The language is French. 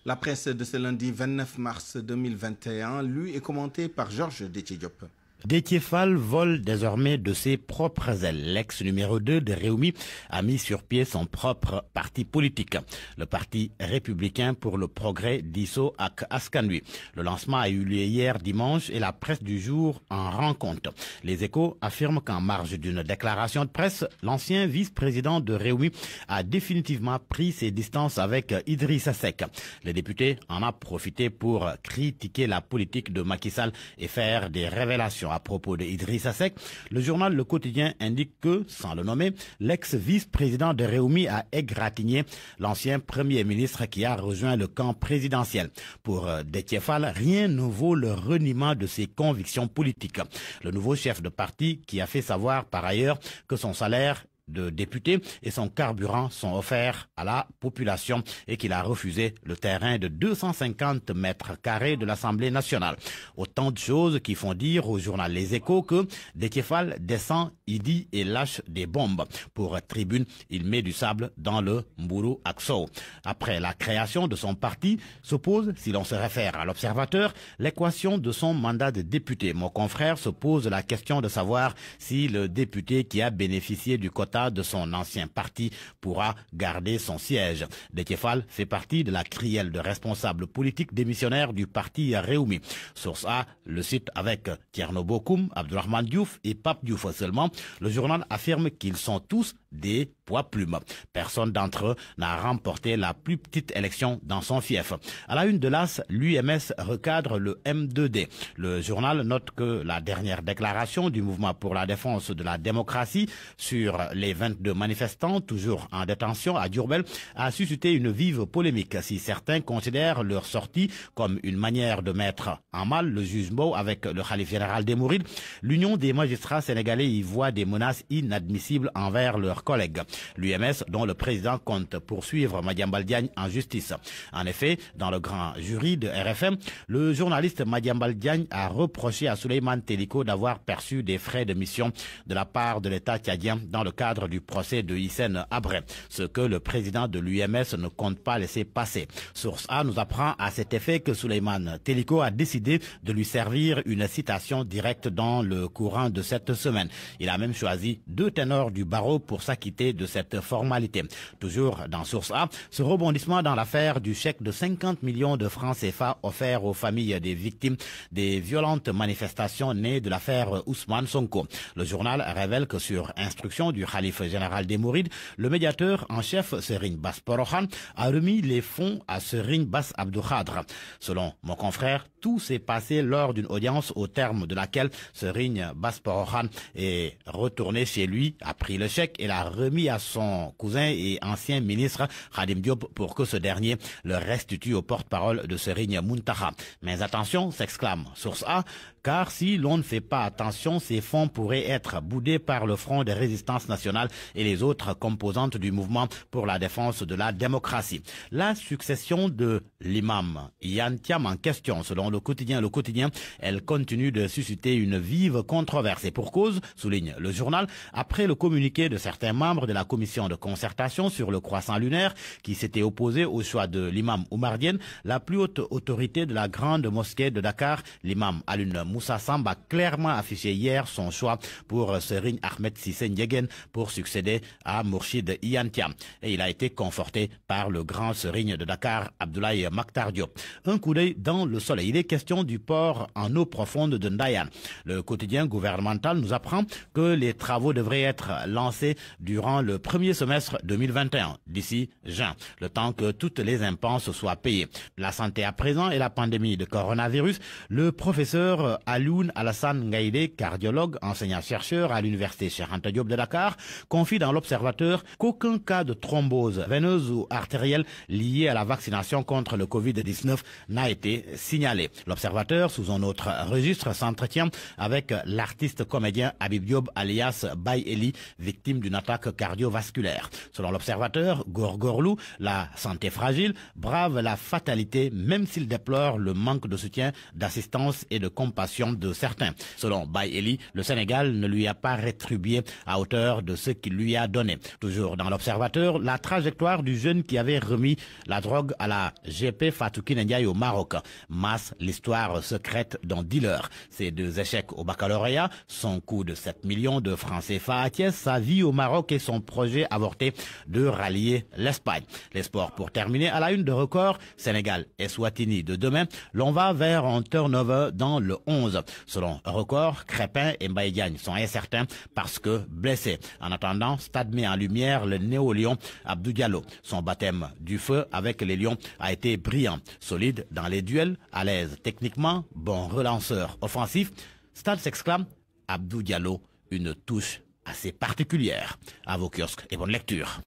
La presse de ce lundi 29 mars 2021, lue et commentée par Georges Déthié Diop. Déthié Fall vole désormais de ses propres ailes. L'ex numéro 2 de Rewmi a mis sur pied son propre parti politique, le Parti républicain pour le progrès d'Isso ak Askan Wi. Le lancement a eu lieu hier dimanche et la presse du jour en rend compte. Les Échos affirment qu'en marge d'une déclaration de presse, l'ancien vice-président de Rewmi a définitivement pris ses distances avec Idrissa Seck. Le député en a profité pour critiquer la politique de Macky Sall et faire des révélations. À propos de Idrissa Seck, le journal Le Quotidien indique que, sans le nommer, l'ex-vice-président de Rewmi a égratigné l'ancien premier ministre qui a rejoint le camp présidentiel. Pour Déthié Fall, rien ne vaut le reniement de ses convictions politiques. Le nouveau chef de parti qui a fait savoir par ailleurs que son salaire de député et son carburant sont offerts à la population et qu'il a refusé le terrain de 250 mètres carrés de l'Assemblée nationale. Autant de choses qui font dire au journal Les Échos que Déthié Fall descend, il dit et lâche des bombes. Pour Tribune, il met du sable dans le Mburu Akso. Après la création de son parti, s'oppose, si l'on se réfère à l'Observateur, l'équation de son mandat de député. Mon confrère se pose la question de savoir si le député qui a bénéficié du quota de son ancien parti pourra garder son siège. Déthié Fall fait partie de la crielle de responsables politiques démissionnaires du parti Rewmi. Source A le cite avec Thierno Bokoum, Abdourahmane Diouf et Pape Diouf seulement. Le journal affirme qu'ils sont tous des poids plumes. Personne d'entre eux n'a remporté la plus petite élection dans son fief. À la une de l'AS, l'UMS recadre le M2D. Le journal note que la dernière déclaration du mouvement pour la défense de la démocratie sur les 22 manifestants toujours en détention à Diourbel a suscité une vive polémique. Si certains considèrent leur sortie comme une manière de mettre en mal le juge Mbow avec le khalife général des Mourides, l'Union des magistrats sénégalais y voit des menaces inadmissibles envers leurs collègues. L'UMS, dont le président compte poursuivre Madiambal Diagne en justice. En effet, dans le grand jury de RFM, le journaliste Madiambal Diagne a reproché à Souleymane Teliko d'avoir perçu des frais de mission de la part de l'État tchadien dans le cadre du procès de Hissène Habré, ce que le président de l'UMS ne compte pas laisser passer. Source A nous apprend à cet effet que Souleymane Teliko a décidé de lui servir une citation directe dans le courant de cette semaine. Il a même choisi 2 ténors du barreau pour s'acquitter de cette formalité. Toujours dans Source A, ce rebondissement dans l'affaire du chèque de 50 millions de francs CFA offert aux familles des victimes des violentes manifestations nées de l'affaire Ousmane Sonko. Le journal révèle que sur instruction du khalife général des Mourides, le médiateur en chef Serigne Bass Porokhane a remis les fonds à Serigne Bass Abdou Khadre. Selon mon confrère, tout s'est passé lors d'une audience au terme de laquelle Serigne Bass Porokhane est retourné chez lui, a pris le chèque et l'a remis à son cousin et ancien ministre Khadim Diop pour que ce dernier le restitue au porte-parole de Serigne Mountakha. Mais attention, s'exclame Source A, car si l'on ne fait pas attention, ces fonds pourraient être boudés par le Front de résistance nationale et les autres composantes du mouvement pour la défense de la démocratie. La succession de l'imam Iyane Thiam en question, selon le quotidien, elle continue de susciter une vive controverse. Et pour cause, souligne le journal, après le communiqué de certains membres de la commission de concertation sur le croissant lunaire qui s'était opposé au choix de l'imam Oumar Diène, la plus haute autorité de la grande mosquée de Dakar, l'imam Alioune Moussa Samb, a clairement affiché hier son choix pour Serigne Ahmed Cissé Ndiéguène pour succéder à Mourchid Iyane Thiam. Et il a été conforté par le grand Serigne de Dakar, Abdoulaye Makhtar Diop. Un coup d'œil dans le soleil. Il est question du port en eau profonde de Ndayane. Le quotidien gouvernemental nous apprend que les travaux devraient être lancés durant le premier semestre 2021, d'ici juin, le temps que toutes les impenses soient payées. La santé à présent et la pandémie de coronavirus, le professeur Alioune Alassane Ngaïdé, cardiologue, enseignant-chercheur à l'université Cheikh Anta Diop de Dakar, confie dans l'Observateur qu'aucun cas de thrombose veineuse ou artérielle lié à la vaccination contre le Covid-19 n'a été signalé. L'Observateur, sous un autre registre, s'entretient avec l'artiste comédien Habib Diop alias Baye Eli, victime d'une attaque cardiaque cardiovasculaire. Selon l'observateur, Gorgorlou, la santé fragile, brave la fatalité même s'il déplore le manque de soutien, d'assistance et de compassion de certains. Selon Baye Eli, le Sénégal ne lui a pas rétribué à hauteur de ce qu'il lui a donné. Toujours dans l'observateur, la trajectoire du jeune qui avait remis la drogue à la GP Fatou Kiné Ndiaye au Maroc. Masse l'histoire secrète d'un dealer. Ses 2 échecs au baccalauréat, son coût de 7 millions de francs CFA à Thiès, sa vie au Maroc et son projet avorté de rallier l'Espagne. Les sports pour terminer à la une de Record, Sénégal et Swatini de demain, l'on va vers un turnover dans le 11. Selon Record, Crépin et Mbaye Diagne sont incertains parce que blessés. En attendant, Stade met en lumière le néo-lion Abdou Diallo. Son baptême du feu avec les Lions a été brillant. Solide dans les duels, à l'aise techniquement, bon relanceur offensif. Stade s'exclame, Abdou Diallo, une touche assez particulière. À vos kiosques et bonne lecture.